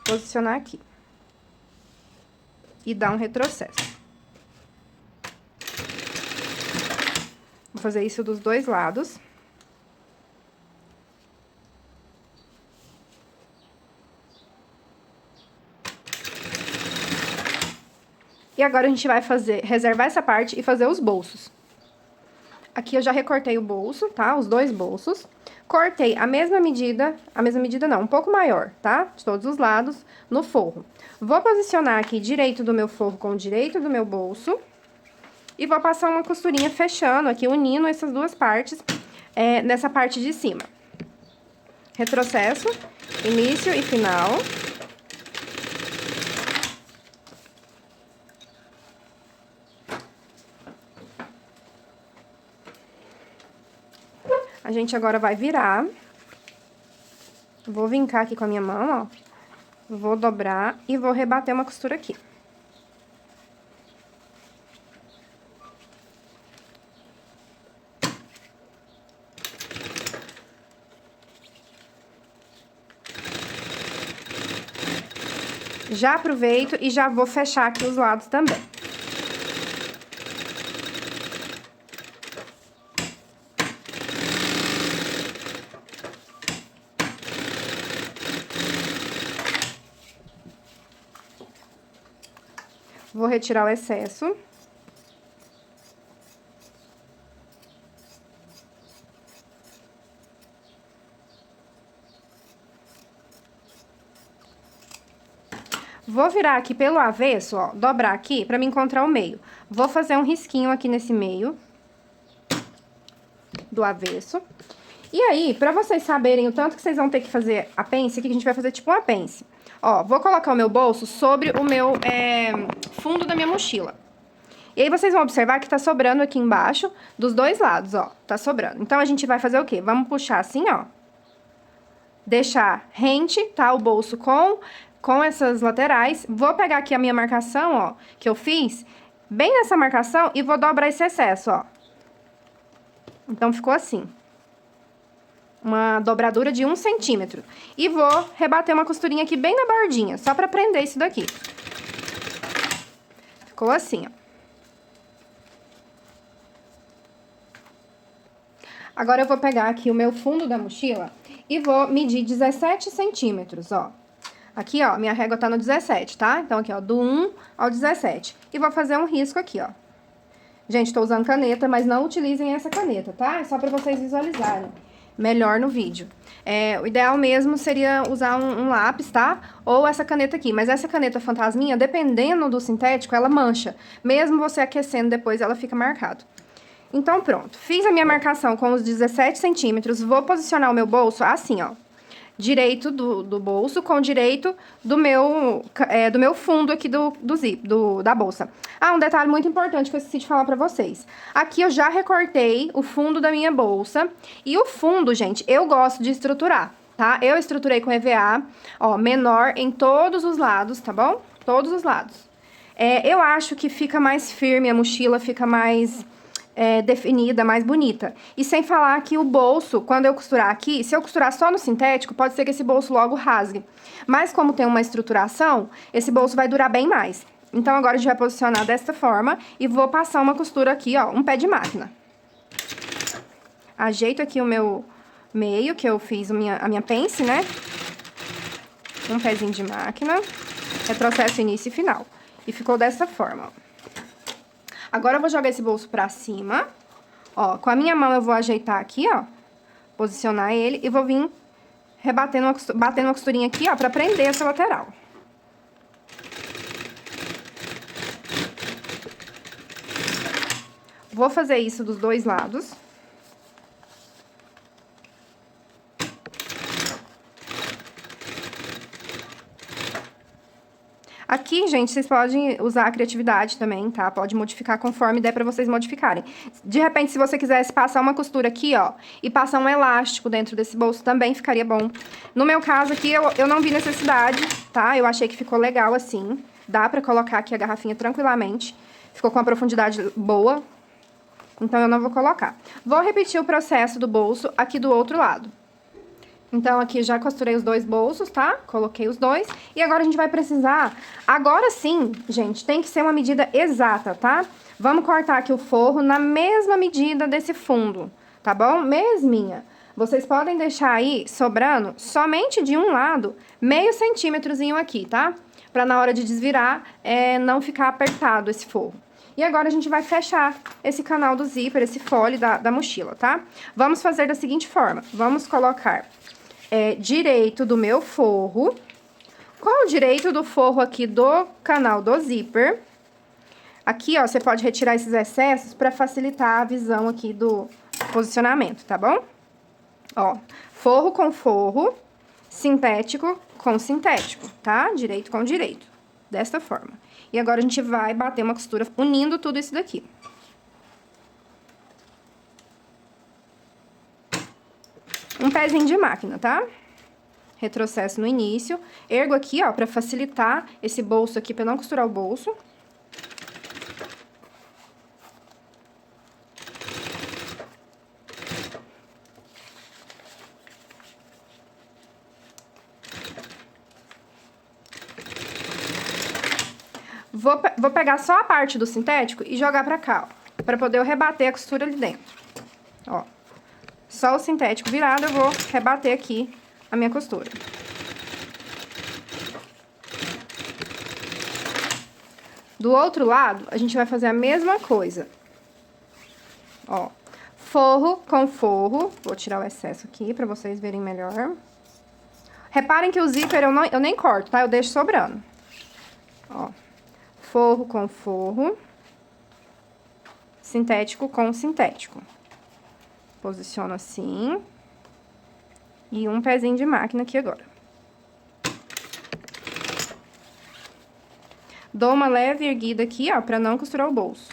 posicionar aqui. E dar um retrocesso. Vou fazer isso dos 2 lados. E agora a gente vai reservar essa parte e fazer os bolsos. Aqui eu já recortei o bolso, tá? Os 2 bolsos. Cortei a mesma medida não, um pouco maior, tá? De todos os lados, no forro. Vou posicionar aqui direito do meu forro com o direito do meu bolso. E vou passar uma costurinha fechando aqui, unindo essas 2 partes, nessa parte de cima. Retrocesso, início e final. A gente agora vai virar. Vou vincar aqui com a minha mão, ó. Vou dobrar e vou rebater uma costura aqui. Já aproveito e já vou fechar aqui os lados também. Vou retirar o excesso. Vou virar aqui pelo avesso, ó, dobrar aqui pra me encontrar o meio. Vou fazer um risquinho aqui nesse meio do avesso. E aí, pra vocês saberem o tanto que vocês vão ter que fazer a pence, aqui a gente vai fazer tipo uma pence. Ó, vou colocar o meu bolso sobre o meu fundo da minha mochila. E aí, vocês vão observar que tá sobrando aqui embaixo, dos 2 lados, ó, tá sobrando. Então, a gente vai fazer o quê? Vamos puxar assim, ó. Deixar rente, tá? O bolso com essas laterais. Vou pegar aqui a minha marcação, ó, que eu fiz, bem nessa marcação, e vou dobrar esse excesso, ó. Então, ficou assim. Uma dobradura de 1 centímetro. E vou rebater uma costurinha aqui bem na bordinha, só pra prender isso daqui. Ficou assim, ó. Agora, eu vou pegar aqui o meu fundo da mochila e vou medir 17 centímetros, ó. Aqui, ó, minha régua tá no 17, tá? Então, aqui, ó, do 1 ao 17. E vou fazer um risco aqui, ó. Gente, tô usando caneta, mas não utilizem essa caneta, tá? É só pra vocês visualizarem melhor no vídeo. O ideal mesmo seria usar um lápis, tá? Ou essa caneta aqui. Mas essa caneta fantasminha, dependendo do sintético, ela mancha. Mesmo você aquecendo depois, ela fica marcado. Então, pronto. Fiz a minha marcação com os 17 centímetros. Vou posicionar o meu bolso assim, ó. Direito do bolso com direito do meu fundo aqui da bolsa. Ah, um detalhe muito importante que eu esqueci de falar pra vocês. Aqui eu já recortei o fundo da minha bolsa. E o fundo, gente, eu gosto de estruturar, tá? Eu estruturei com EVA, ó, menor em todos os lados, tá bom? Todos os lados. Eu acho que fica mais firme, a mochila fica mais definida, mais bonita. E sem falar que o bolso, quando eu costurar aqui, se eu costurar só no sintético, pode ser que esse bolso logo rasgue. Mas como tem uma estruturação, esse bolso vai durar bem mais. Então, agora a gente vai posicionar desta forma e vou passar uma costura aqui, ó, um pé de máquina. Ajeito aqui o meu meio, que eu fiz a minha pence, né? Um pezinho de máquina, retrocesso, início e final. E ficou dessa forma, ó. Agora, eu vou jogar esse bolso pra cima. Ó, com a minha mão eu vou ajeitar aqui, ó. Posicionar ele e vou vir batendo uma costurinha aqui, ó, pra prender essa lateral. Vou fazer isso dos 2 lados. Aqui, gente, vocês podem usar a criatividade também, tá? Pode modificar conforme der pra vocês modificarem. De repente, se você quisesse passar uma costura aqui, ó, e passar um elástico dentro desse bolso, também ficaria bom. No meu caso aqui, eu não vi necessidade, tá? Eu achei que ficou legal assim. Dá pra colocar aqui a garrafinha tranquilamente. Ficou com uma profundidade boa. Então, eu não vou colocar. Vou repetir o processo do bolso aqui do outro lado. Então, aqui já costurei os dois bolsos, tá? Coloquei os dois. E agora a gente vai precisar... Agora sim, gente, tem que ser uma medida exata, tá? Vamos cortar aqui o forro na mesma medida desse fundo, tá bom? Mesminha. Vocês podem deixar aí sobrando somente de um lado, meio centímetrozinho aqui, tá? Pra na hora de desvirar, não ficar apertado esse forro. E agora a gente vai fechar esse canal do zíper, esse fole da mochila, tá? Vamos fazer da seguinte forma. Vamos colocar... direito do meu forro, com o direito do forro aqui do canal do zíper. Aqui, ó, você pode retirar esses excessos pra facilitar a visão aqui do posicionamento, tá bom? Ó, forro com forro, sintético com sintético, tá? Direito com direito, desta forma. E agora a gente vai bater uma costura unindo tudo isso daqui. Um pezinho de máquina, tá? Retrocesso no início. Ergo aqui, ó, pra facilitar esse bolso aqui, pra não costurar o bolso. Vou pegar só a parte do sintético e jogar pra cá, ó, pra poder eu rebater a costura ali dentro. Ó. Só o sintético virado, eu vou rebater aqui a minha costura. Do outro lado, a gente vai fazer a mesma coisa. Ó, forro com forro. Vou tirar o excesso aqui pra vocês verem melhor. Reparem que o zíper eu nem corto, tá? Eu deixo sobrando. Ó, forro com forro. Sintético com sintético. Posiciono assim. E um pezinho de máquina aqui agora. Dou uma leve erguida aqui, ó, pra não costurar o bolso.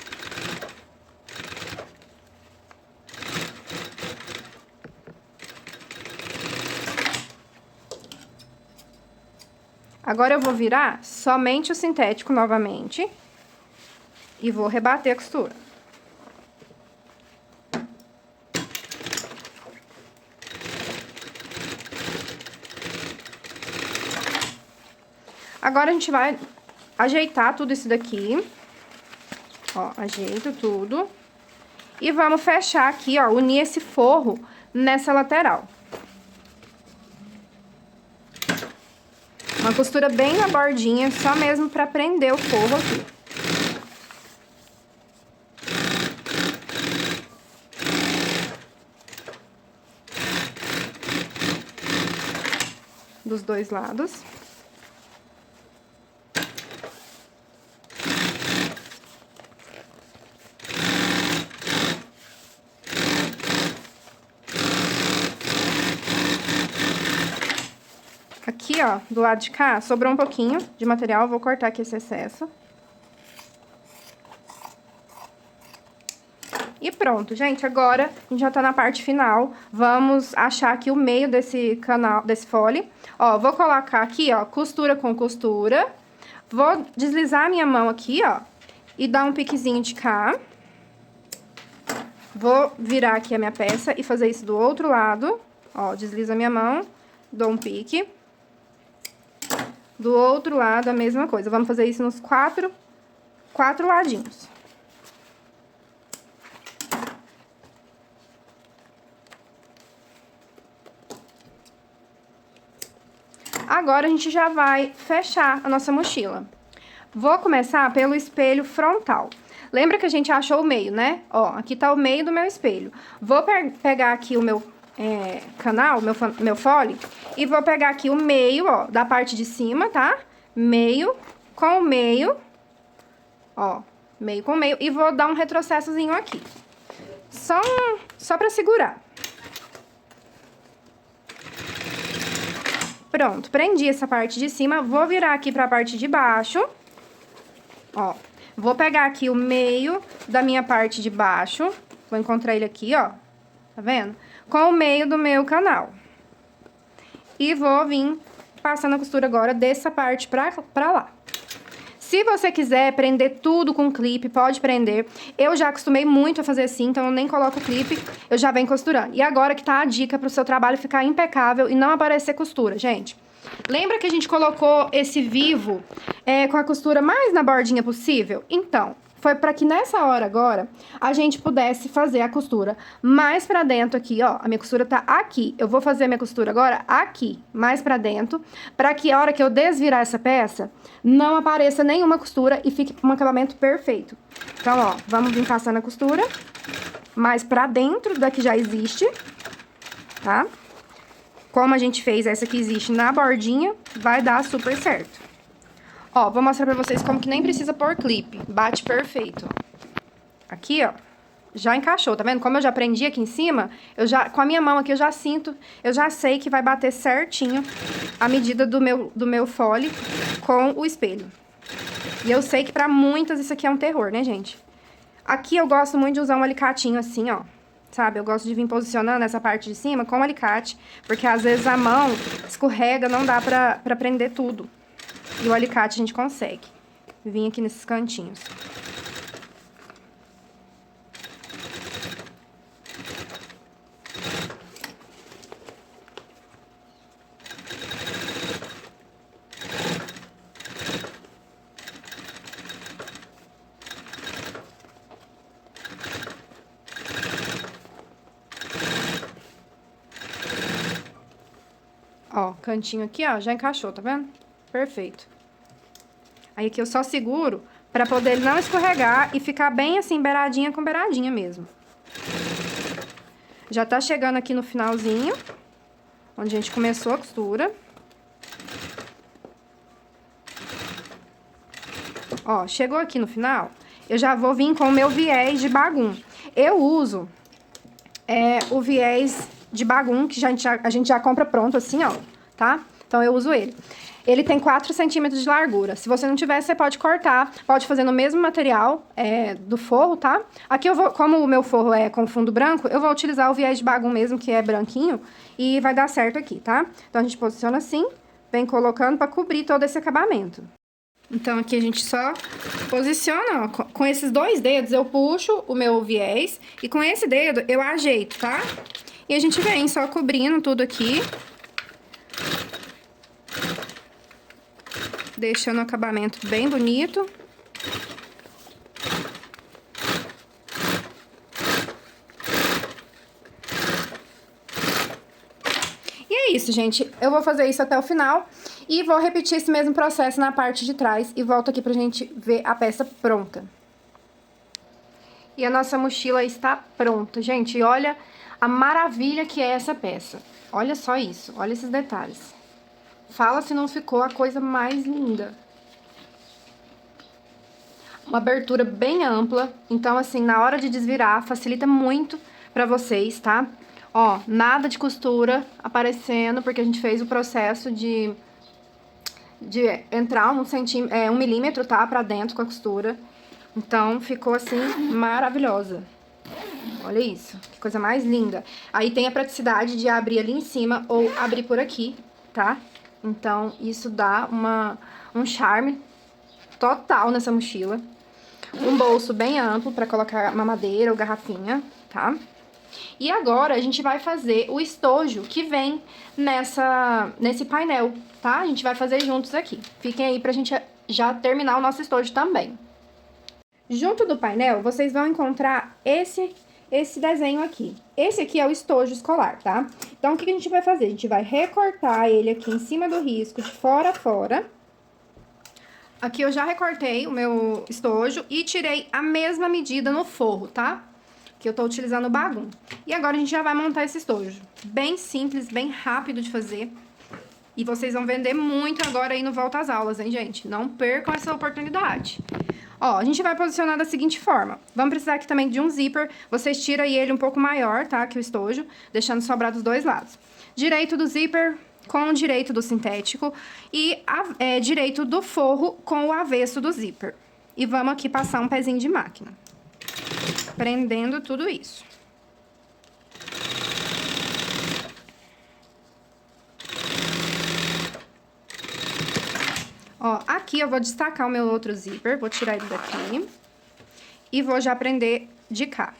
Agora eu vou virar somente o sintético novamente. E vou rebater a costura. Agora, a gente vai ajeitar tudo isso daqui. Ó, ajeito tudo. E vamos fechar aqui, ó, unir esse forro nessa lateral. Uma costura bem na bordinha, só mesmo pra prender o forro aqui. Dos dois lados. Aqui, ó, do lado de cá, sobrou um pouquinho de material, vou cortar aqui esse excesso. E pronto, gente, agora a gente já tá na parte final. Vamos achar aqui o meio desse canal, desse fole. Ó, vou colocar aqui, ó, costura com costura. Vou deslizar a minha mão aqui, ó, e dar um piquezinho de cá. Vou virar aqui a minha peça e fazer isso do outro lado. Ó, deslizo a minha mão, dou um pique. Do outro lado, a mesma coisa. Vamos fazer isso nos quatro ladinhos. Agora, a gente já vai fechar a nossa mochila. Vou começar pelo espelho frontal. Lembra que a gente achou o meio, né? Ó, aqui tá o meio do meu espelho. Vou pegar aqui o meu canal, meu fole, e vou pegar aqui o meio, ó, da parte de cima, tá? Meio com meio, ó, meio com meio, e vou dar um retrocessozinho aqui. Só pra segurar. Pronto, prendi essa parte de cima, vou virar aqui pra parte de baixo. Ó, vou pegar aqui o meio da minha parte de baixo, vou encontrar ele aqui, ó, tá vendo? Com o meio do meu canal. E vou vir passando a costura agora dessa parte pra lá. Se você quiser prender tudo com clipe, pode prender. Eu já acostumei muito a fazer assim, então eu nem coloco o clipe, eu já venho costurando. E agora que tá a dica pro seu trabalho ficar impecável e não aparecer costura, gente. Lembra que a gente colocou esse vivo com a costura mais na bordinha possível? Então, foi pra que nessa hora agora, a gente pudesse fazer a costura mais pra dentro aqui, ó. A minha costura tá aqui. Eu vou fazer a minha costura agora aqui, mais pra dentro, pra que a hora que eu desvirar essa peça, não apareça nenhuma costura e fique um acabamento perfeito. Então, ó, vamos vir passando a costura mais pra dentro da que já existe, tá? Como a gente fez essa que existe na bordinha, vai dar super certo. Ó, vou mostrar pra vocês como que nem precisa pôr clipe. Bate perfeito. Aqui, ó, já encaixou, tá vendo? Como eu já prendi aqui em cima, com a minha mão aqui eu já sinto, eu já sei que vai bater certinho a medida do meu fole com o espelho. E eu sei que pra muitas isso aqui é um terror, né, gente? Aqui eu gosto muito de usar um alicatinho assim, ó. Sabe, eu gosto de vir posicionando essa parte de cima com o alicate, porque às vezes a mão escorrega, não dá pra prender tudo. E o alicate a gente consegue vir aqui nesses cantinhos. Ó, cantinho aqui, ó, já encaixou, tá vendo? Perfeito. Aí aqui eu só seguro pra poder ele não escorregar e ficar bem assim, beiradinha com beiradinha mesmo. Já tá chegando aqui no finalzinho, onde a gente começou a costura. Ó, chegou aqui no final, eu já vou vir com o meu viés de bagum. Eu uso o viés de bagum, que a gente já compra pronto assim, ó, tá? Então, eu uso ele. Ele tem 4 centímetros de largura. Se você não tiver, você pode cortar. Pode fazer no mesmo material do forro, tá? Aqui eu vou, como o meu forro é com fundo branco, eu vou utilizar o viés de bagum mesmo, que é branquinho. E vai dar certo aqui, tá? Então, a gente posiciona assim, vem colocando pra cobrir todo esse acabamento. Então, aqui a gente só posiciona, ó. Com esses 2 dedos, eu puxo o meu viés. E com esse dedo, eu ajeito, tá? E a gente vem só cobrindo tudo aqui. Deixando o acabamento bem bonito. E é isso, gente. Eu vou fazer isso até o final. E vou repetir esse mesmo processo na parte de trás. E volto aqui pra gente ver a peça pronta. E a nossa mochila está pronta, gente. E olha a maravilha que é essa peça. Olha só isso. Olha esses detalhes. Fala se não ficou a coisa mais linda. Uma abertura bem ampla. Então, assim, na hora de desvirar, facilita muito pra vocês, tá? Ó, nada de costura aparecendo, porque a gente fez o processo de entrar 1 milímetro, tá? Pra dentro com a costura. Então, ficou, assim, maravilhosa. Olha isso, que coisa mais linda. Aí tem a praticidade de abrir ali em cima ou abrir por aqui, tá? Então, isso dá um charme total nessa mochila. Um bolso bem amplo pra colocar mamadeira ou garrafinha, tá? E agora, a gente vai fazer o estojo que vem nesse painel, tá? A gente vai fazer juntos aqui. Fiquem aí pra gente já terminar o nosso estojo também. Junto do painel, vocês vão encontrar esse desenho aqui. Esse aqui é o estojo escolar, tá? Então, o que a gente vai fazer? A gente vai recortar ele aqui em cima do risco, de fora a fora. Aqui eu já recortei o meu estojo e tirei a mesma medida no forro, tá? Que eu tô utilizando o bagum. E agora a gente já vai montar esse estojo. Bem simples, bem rápido de fazer. E vocês vão vender muito agora aí no Volta às Aulas, hein, gente? Não percam essa oportunidade. Ó, a gente vai posicionar da seguinte forma. Vamos precisar aqui também de um zíper. Vocês tiram ele um pouco maior, tá? Que o estojo, deixando sobrar dos 2 lados. Direito do zíper, com o direito do sintético e direito do forro com o avesso do zíper. E vamos aqui passar um pezinho de máquina, prendendo tudo isso. Ó, aqui eu vou destacar o meu outro zíper, vou tirar ele daqui e vou já prender de cá.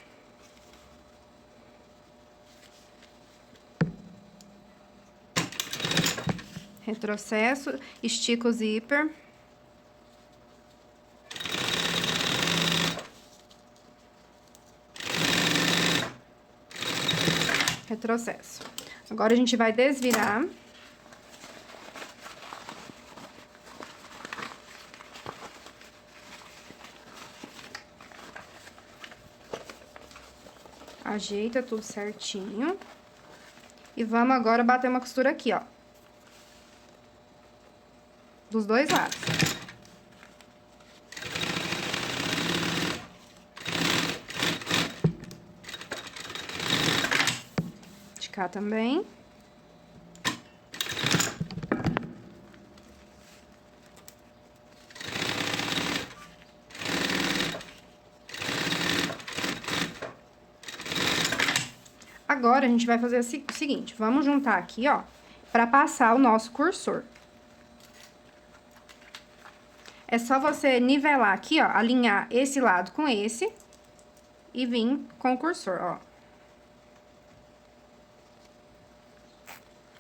Retrocesso, estico o zíper. Retrocesso. Agora a gente vai desvirar. Ajeita tudo certinho. E vamos agora bater uma costura aqui, ó. Dos dois lados. De cá também. Agora, a gente vai fazer o seguinte, vamos juntar aqui, ó, pra passar o nosso cursor. É só você nivelar aqui, ó, alinhar esse lado com esse e vir com o cursor, ó.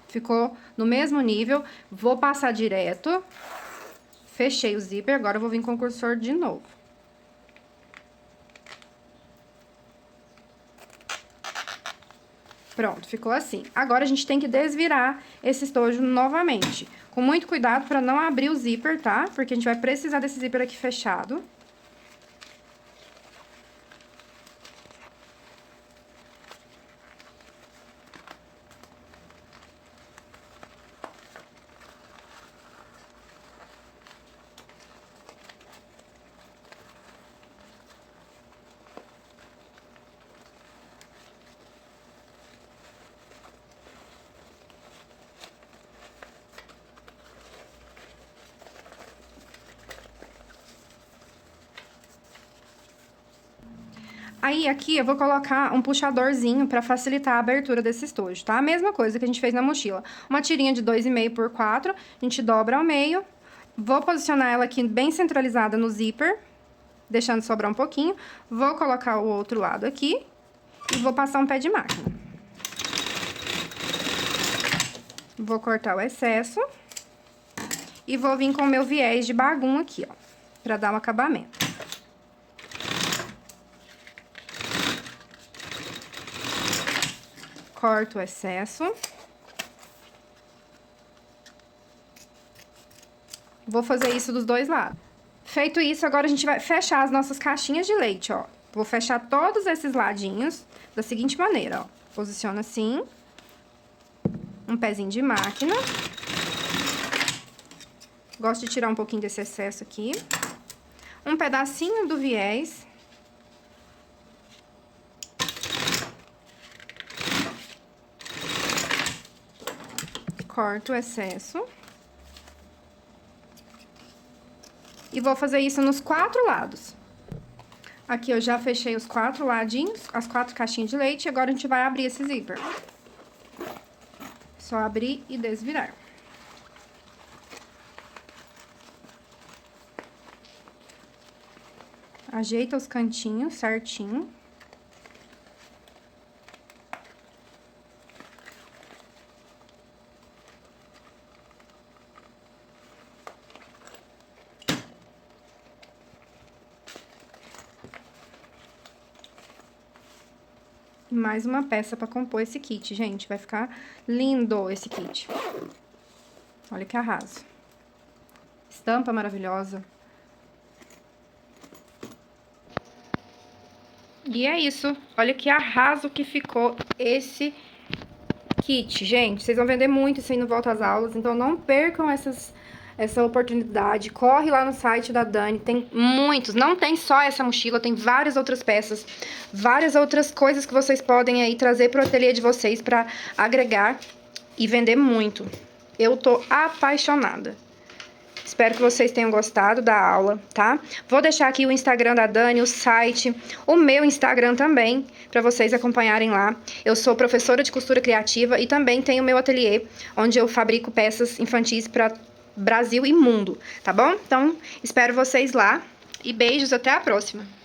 Ficou no mesmo nível, vou passar direto, fechei o zíper, agora eu vou vir com o cursor de novo. Pronto, ficou assim. Agora, a gente tem que desvirar esse estojo novamente. Com muito cuidado para não abrir o zíper, tá? Porque a gente vai precisar desse zíper aqui fechado. Aí, aqui, eu vou colocar um puxadorzinho pra facilitar a abertura desse estojo, tá? A mesma coisa que a gente fez na mochila. Uma tirinha de 2,5 por 4, a gente dobra ao meio. Vou posicionar ela aqui bem centralizada no zíper, deixando sobrar um pouquinho. Vou colocar o outro lado aqui e vou passar um pé de máquina. Vou cortar o excesso e vou vir com o meu viés de bagum aqui, ó, pra dar um acabamento. Corto o excesso. Vou fazer isso dos dois lados. Feito isso, agora a gente vai fechar as nossas caixinhas de leite, ó. Vou fechar todos esses ladinhos da seguinte maneira, ó. Posiciona assim. Um pezinho de máquina. Gosto de tirar um pouquinho desse excesso aqui. Um pedacinho do viés. Corto o excesso. E vou fazer isso nos 4 lados. Aqui eu já fechei os 4 ladinhos, as 4 caixinhas de leite, e agora a gente vai abrir esse zíper. Só abrir e desvirar. Ajeita os cantinhos certinho. Mais uma peça pra compor esse kit, gente. Vai ficar lindo esse kit. Olha que arraso. Estampa maravilhosa. E é isso. Olha que arraso que ficou esse kit, gente. Vocês vão vender muito isso aí no Volta às Aulas, então não percam essa oportunidade. Corre lá no site da Dani, tem muitos, não tem só essa mochila, tem várias outras peças, várias outras coisas que vocês podem aí trazer pro ateliê de vocês pra agregar e vender muito. Eu tô apaixonada. Espero que vocês tenham gostado da aula, tá? Vou deixar aqui o Instagram da Dani, o site, o meu Instagram também, para vocês acompanharem lá. Eu sou professora de costura criativa e também tenho meu ateliê, onde eu fabrico peças infantis para Brasil e mundo, tá bom? Então, espero vocês lá e beijos, até a próxima!